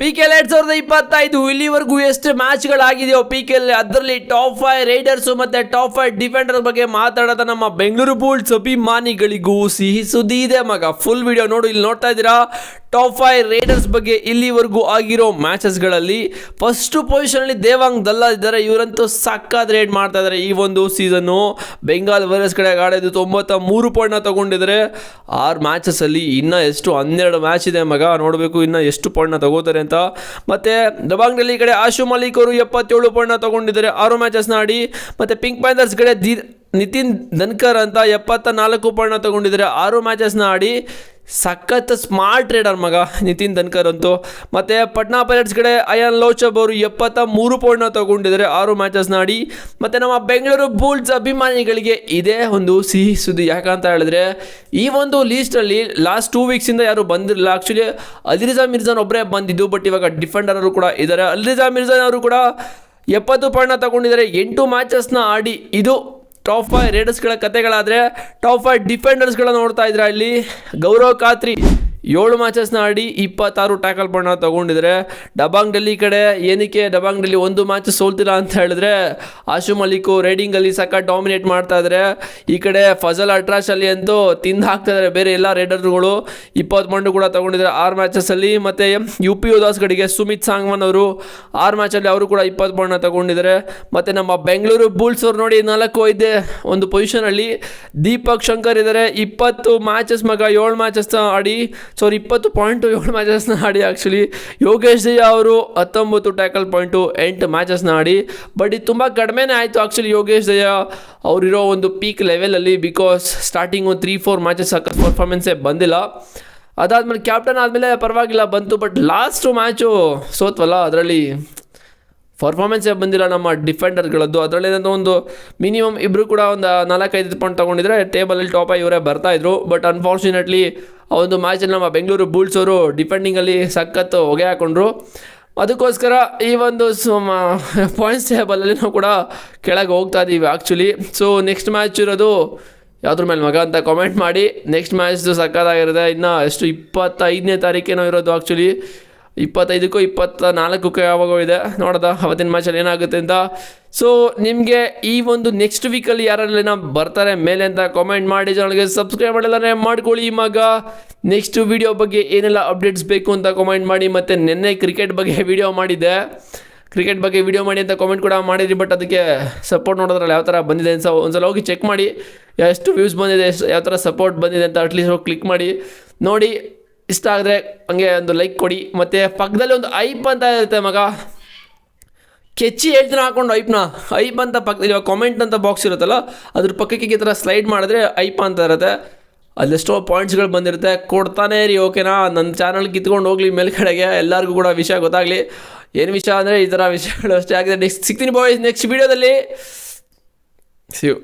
PKL 2025 ಇಲ್ಲಿವರೆಗೂ ಎಷ್ಟು ಮ್ಯಾಚ್ಗಳಾಗಿದೆಯೋ PKL ಅದರಲ್ಲಿ ಟಾಪ್ 5 ರೈಡರ್ಸ್ ಮತ್ತೆ ಟಾಪ್ 5 ಡಿಫೆಂಡರ್ ಬಗ್ಗೆ ಮಾತಾಡೋದ ನಮ್ಮ ಬೆಂಗಳೂರು ಬುಲ್ಸ್ ಅಭಿಮಾನಿಗಳಿಗೂ ಸಿಹಿ ಸುದ್ದಿ ಇದೆ ಮಗ. ಫುಲ್ ವಿಡಿಯೋ ನೋಡು, ಇಲ್ಲಿ ನೋಡ್ತಾ ಇದ್ದೀರಾ. ಟಾಪ್ 5 ರೈಡರ್ಸ್ ಬಗ್ಗೆ ಇಲ್ಲಿವರೆಗೂ ಆಗಿರೋ ಮ್ಯಾಚಸ್ಗಳಲ್ಲಿ ಫಸ್ಟ್ ಪೊಸಿಷನಲ್ಲಿ ದೇವಾಂಗ್ ದಲ್ಲಾ ಇದ್ದಾರೆ. ಇವರಂತೂ ಸಕ್ಕತ್ ರೇಡ್ ಮಾಡ್ತಾ ಇದ್ದಾರೆ ಈ ಒಂದು ಸೀಸನ್ನು. ಬೆಂಗಾಲ್ ವಾರಿಯರ್ಸ್ ಕಡೆ ಆಡಿದ್ದು 93 ಪಾಯಿಂಟ್ನ ತಗೊಂಡಿದ್ದಾರೆ 6 ಮ್ಯಾಚಸಲ್ಲಿ. ಇನ್ನೂ ಎಷ್ಟು 12 ಮ್ಯಾಚ್ ಇದೆ ಮಗ, ನೋಡಬೇಕು ಇನ್ನೂ ಎಷ್ಟು ಪಾಯಿಂಟ್ನ ತಗೋತಾರೆ ಅಂತ. ಮತ್ತು ದಬಾಂಗ್ ಡೆಲ್ಲಿ ಕಡೆ ಆಶು ಮಲಿಕ್ ಅವರು 77 ಪಾಯಿಂಟ್ನ ತಗೊಂಡಿದ್ದಾರೆ 6 ಮ್ಯಾಚಸ್ನ ಆಡಿ. ಮತ್ತು ಪಿಂಕ್ ಪ್ಯಾಂಥರ್ಸ್ ಕಡೆ ನಿತಿನ್ ಧನ್ಕರ್ ಅಂತ 74 ಪಾಯಿಂಟ್ನ ತಗೊಂಡಿದ್ದಾರೆ 6 ಮ್ಯಾಚಸ್ನ ಆಡಿ. ಸಖತ್ ಸ್ಮಾರ್ಟ್ ಟ್ರೇಡರ್ ಮಗ ನಿತಿನ್ ಧನ್ಕರ್ ಅಂತೂ. ಮತ್ತು ಪಟ್ನಾ ಪೈರೇಟ್ಸ್ ಕಡೆ ಅಯಾನ್ ಲೋಚಬ್ ಅವರು 73 ಪಾಯಿಂಟ್ನ ತಗೊಂಡಿದ್ದಾರೆ 6 ಮ್ಯಾಚಸ್ನ ಆಡಿ. ಮತ್ತು ನಮ್ಮ ಬೆಂಗಳೂರು ಬುಲ್ಸ್ ಅಭಿಮಾನಿಗಳಿಗೆ ಇದೇ ಒಂದು ಸಿಹಿ ಸುದ್ದಿ. ಯಾಕಂತ ಹೇಳಿದ್ರೆ ಈ ಒಂದು ಲೀಸ್ಟಲ್ಲಿ ಲಾಸ್ಟ್ 2 ವೀಕ್ಸಿಂದ ಯಾರು ಬಂದಿರಲಿಲ್ಲ. ಆ್ಯಕ್ಚುಲಿ ಅಲಿರಿಜಾ ಮಿರ್ಜಾನ್ ಒಬ್ಬರೇ ಬಂದಿದ್ದು, ಬಟ್ ಇವಾಗ ಡಿಫೆಂಡರ್ ಅವರು ಕೂಡ ಇದ್ದಾರೆ. ಅಲಿರಿಜಾ ಮಿರ್ಜಾನ್ ಅವರು ಕೂಡ 70 ಪಾಯಿಂಟ್ನ ತಗೊಂಡಿದ್ದಾರೆ 8 ಮ್ಯಾಚಸ್ನ ಆಡಿ. ಇದು ಟಾಪ್ 5 ರೈಡರ್ಸ್ಗಳ ಕತೆಗಳಾದರೆ ಟಾಪ್ 5 ಡಿಫೆಂಡರ್ಸ್ಗಳ ನೋಡ್ತಾ ಇದ್ರೆ ಇಲ್ಲಿ ಗೌರವ್ ಖಾತ್ರಿ 7 ಮ್ಯಾಚಸ್ನ ಆಡಿ 26 ಟ್ಯಾಕಲ್ ಪಾಯಿಂಟ್ನ ತೊಗೊಂಡಿದ್ದಾರೆ. ದಬಾಂಗ್ ಡೆಲ್ಲಿ ಕಡೆ ಏನಕ್ಕೆ ದಬಾಂಗ್ ಡೆಲ್ಲಿ ಒಂದು ಮ್ಯಾಚ್ ಸೋಲ್ತಿಲ್ಲ ಅಂತ ಹೇಳಿದ್ರೆ ಆಶು ಮಲಿಕು ರೈಡಿಂಗಲ್ಲಿ ಸಖತ್ ಡಾಮಿನೇಟ್ ಮಾಡ್ತಾ ಇದ್ದಾರೆ. ಈ ಕಡೆ ಫಜಲ್ ಅಟ್ರಾಶ್ ಅಲ್ಲಿ ಅಂತೂ ತಿಂದು ಹಾಕ್ತಾ ಇದ್ದಾರೆ ಬೇರೆ ಎಲ್ಲ ರೈಡರ್ಗಳು. 20 ಪಾಯಿಂಟ್ ಕೂಡ ತೊಗೊಂಡಿದ್ದಾರೆ 6 ಮ್ಯಾಚಸಲ್ಲಿ. ಮತ್ತು UP ಯೋಧಾಸ್ ಕಡೆಗೆ ಸುಮಿತ್ ಸಾಂಗ್ವಾನ್ ಅವರು 6 ಮ್ಯಾಚಲ್ಲಿ ಅವರು ಕೂಡ 20 ಪಾಯಿಂಟ್ನ ತೊಗೊಂಡಿದ್ದಾರೆ. ಮತ್ತು ನಮ್ಮ ಬೆಂಗಳೂರು ಬುಲ್ಸ್ ಅವರು ನೋಡಿ 4-5 ಒಂದು ಪೊಸಿಷನಲ್ಲಿ ದೀಪಕ್ ಶಂಕರ್ ಇದ್ದಾರೆ 20 ಮ್ಯಾಚಸ್ ಮಗ 7 ಮ್ಯಾಚಸ್ನ ಆಡಿ 20 ಪಾಯಿಂಟು 7 ಮ್ಯಾಚಸ್ನ ಆಡಿ. ಆ್ಯಕ್ಚುಲಿ ಯೋಗೇಶ್ ದಯಾ ಅವರು 19 ಟ್ಯಾಕಲ್ ಪಾಯಿಂಟು 8 ಮ್ಯಾಚಸ್ನ ಆಡಿ. ಬಟ್ ಇದು ತುಂಬ ಕಡಿಮೆನೇ ಆಯಿತು ಆ್ಯಕ್ಚುಲಿ ಯೋಗೇಶ್ ದಯಾ ಅವರಿರೋ ಒಂದು ಪೀಕ್ ಲೆವೆಲಲ್ಲಿ. ಬಿಕಾಸ್ ಸ್ಟಾರ್ಟಿಂಗು 3-4 ಮ್ಯಾಚಸ್ ಸಕ್ಕ ಪರ್ಫಾರ್ಮೆನ್ಸೇ ಬಂದಿಲ್ಲ. ಅದಾದಮೇಲೆ ಕ್ಯಾಪ್ಟನ್ ಆದಮೇಲೆ ಪರವಾಗಿಲ್ಲ ಬಂತು. ಬಟ್ ಲಾಸ್ಟು ಮ್ಯಾಚು ಸೋತ್ವಲ್ಲ, ಅದರಲ್ಲಿ ಪರ್ಫಾರ್ಮೆನ್ಸೇ ಬಂದಿಲ್ಲ ನಮ್ಮ ಡಿಫೆಂಡರ್ಗಳದ್ದು. ಅದರಲ್ಲಿ ಒಂದು ಮಿನಿಮಮ್ ಇಬ್ಬರು ಕೂಡ ಒಂದು 4-5 ಪಾಯಿಂಟ್ ತೊಗೊಂಡಿದ್ರೆ ಟೇಬಲಲ್ಲಿ ಟಾಪ್ ಇವರೇ ಬರ್ತಾಯಿದ್ರು. ಬಟ್ ಅನ್ಫಾರ್ಚುನೇಟ್ಲಿ ಆ ಒಂದು ಮ್ಯಾಚಲ್ಲಿ ನಮ್ಮ ಬೆಂಗಳೂರು ಬುಲ್ಸ್ ಅವರು ಡಿಫೆಂಡಿಂಗಲ್ಲಿ ಸಖತ್ತು ಹೊಗೆ ಹಾಕೊಂಡ್ರು. ಅದಕ್ಕೋಸ್ಕರ ಈ ಒಂದು ಪಾಯಿಂಟ್ಸ್ ಟೇಬಲಲ್ಲಿ ನಾವು ಕೂಡ ಕೆಳಗೆ ಹೋಗ್ತಾ ಇದ್ದೀವಿ ಆ್ಯಕ್ಚುಲಿ. ಸೊ ನೆಕ್ಸ್ಟ್ ಮ್ಯಾಚ್ ಇರೋದು ಯಾವುದ್ರ ಮೇಲೆ ಮಗ ಅಂತ ಕಾಮೆಂಟ್ ಮಾಡಿ. ನೆಕ್ಸ್ಟ್ ಮ್ಯಾಚ್ದು ಸಕ್ಕತ್ತಾಗಿರುತ್ತೆ. ಇನ್ನು ಎಷ್ಟು 25ನೇ ತಾರೀಕೇನೋ ಇರೋದು ಆ್ಯಕ್ಚುಲಿ. 25ಕ್ಕೂ 24ಕ್ಕೂ ಯಾವಾಗೋ ಇದೆ, ನೋಡೋದ ಅವತ್ತಿನ ಮ್ಯಾಚಲ್ಲಿ ಏನಾಗುತ್ತೆ ಅಂತ. ಸೊ ನಿಮಗೆ ಈ ಒಂದು ನೆಕ್ಸ್ಟ್ ವೀಕಲ್ಲಿ ಯಾರೆಲ್ಲ ಬರ್ತಾರೆ ಮೇಲೆ ಅಂತ ಕಾಮೆಂಟ್ ಮಾಡಿ. ಚಾನಲ್ಗೆ ಸಬ್ಸ್ಕ್ರೈಬ್ ಮಾಡಿಲ್ಲ ಮಾಡ್ಕೊಳ್ಳಿ ಮಗ. ನೆಕ್ಸ್ಟ್ ವೀಡಿಯೋ ಬಗ್ಗೆ ಏನೆಲ್ಲ ಅಪ್ಡೇಟ್ಸ್ ಬೇಕು ಅಂತ ಕಾಮೆಂಟ್ ಮಾಡಿ. ಮತ್ತು ನಿನ್ನೆ ಕ್ರಿಕೆಟ್ ಬಗ್ಗೆ ವಿಡಿಯೋ ಮಾಡಿದ್ದೆ, ಕ್ರಿಕೆಟ್ ಬಗ್ಗೆ ವಿಡಿಯೋ ಮಾಡಿ ಅಂತ ಕಾಮೆಂಟ್ ಕೂಡ ಮಾಡಿದ್ರಿ. ಬಟ್ ಅದಕ್ಕೆ ಸಪೋರ್ಟ್ ನೋಡೋದ್ರಲ್ಲಿ ಯಾವ ಥರ ಬಂದಿದೆ ಅಂತ ಒಂದ್ಸಲ ಹೋಗಿ ಚೆಕ್ ಮಾಡಿ. ಎಷ್ಟು ವ್ಯೂಸ್ ಬಂದಿದೆ, ಯಾವ ಥರ ಸಪೋರ್ಟ್ ಬಂದಿದೆ ಅಂತ ಅಟ್ಲೀಸ್ಟ್ ಹೋಗಿ ಕ್ಲಿಕ್ ಮಾಡಿ ನೋಡಿ. ಇಷ್ಟ ಆದರೆ ಹಂಗೆ ಒಂದು ಲೈಕ್ ಕೊಡಿ. ಮತ್ತು ಪಕ್ಕದಲ್ಲಿ ಒಂದು ಐಪ್ ಅಂತ ಇರುತ್ತೆ ಮಗ, ಕೆಚ್ಚಿ ಹೇಳ್ತೀನಿ ಹಾಕೊಂಡು ಐಪ್ ಅಂತ ಪಕ್ಕದಲ್ಲಿ ಇವಾಗ ಕಾಮೆಂಟ್ ಅಂತ ಬಾಕ್ಸ್ ಇರುತ್ತಲ್ಲ, ಅದ್ರ ಪಕ್ಕಕ್ಕೆ ಈ ಥರ ಸ್ಲೈಡ್ ಮಾಡಿದ್ರೆ ಐಪ್ ಅಂತ ಇರುತ್ತೆ. ಅಲ್ಲೆಷ್ಟೋ ಪಾಯಿಂಟ್ಸ್ಗಳು ಬಂದಿರುತ್ತೆ, ಕೊಡ್ತಾನೆ ರೀ. ಓಕೆನಾ, ನನ್ನ ಚಾನಲ್ ಕಿತ್ಕೊಂಡು ಹೋಗಲಿ ಮೇಲ್ಗಡೆಗೆ, ಎಲ್ಲರಿಗೂ ಕೂಡ ವಿಷಯ ಗೊತ್ತಾಗಲಿ. ಏನು ವಿಷಯ ಅಂದರೆ ಈ ಥರ ವಿಷಯಗಳು ಅಷ್ಟೇ ಆಗಿದೆ. ನೆಕ್ಸ್ಟ್ ಸಿಗ್ತೀನಿ ಬಾಯ್ಸ್ ನೆಕ್ಸ್ಟ್ ವೀಡಿಯೋದಲ್ಲಿ. See you.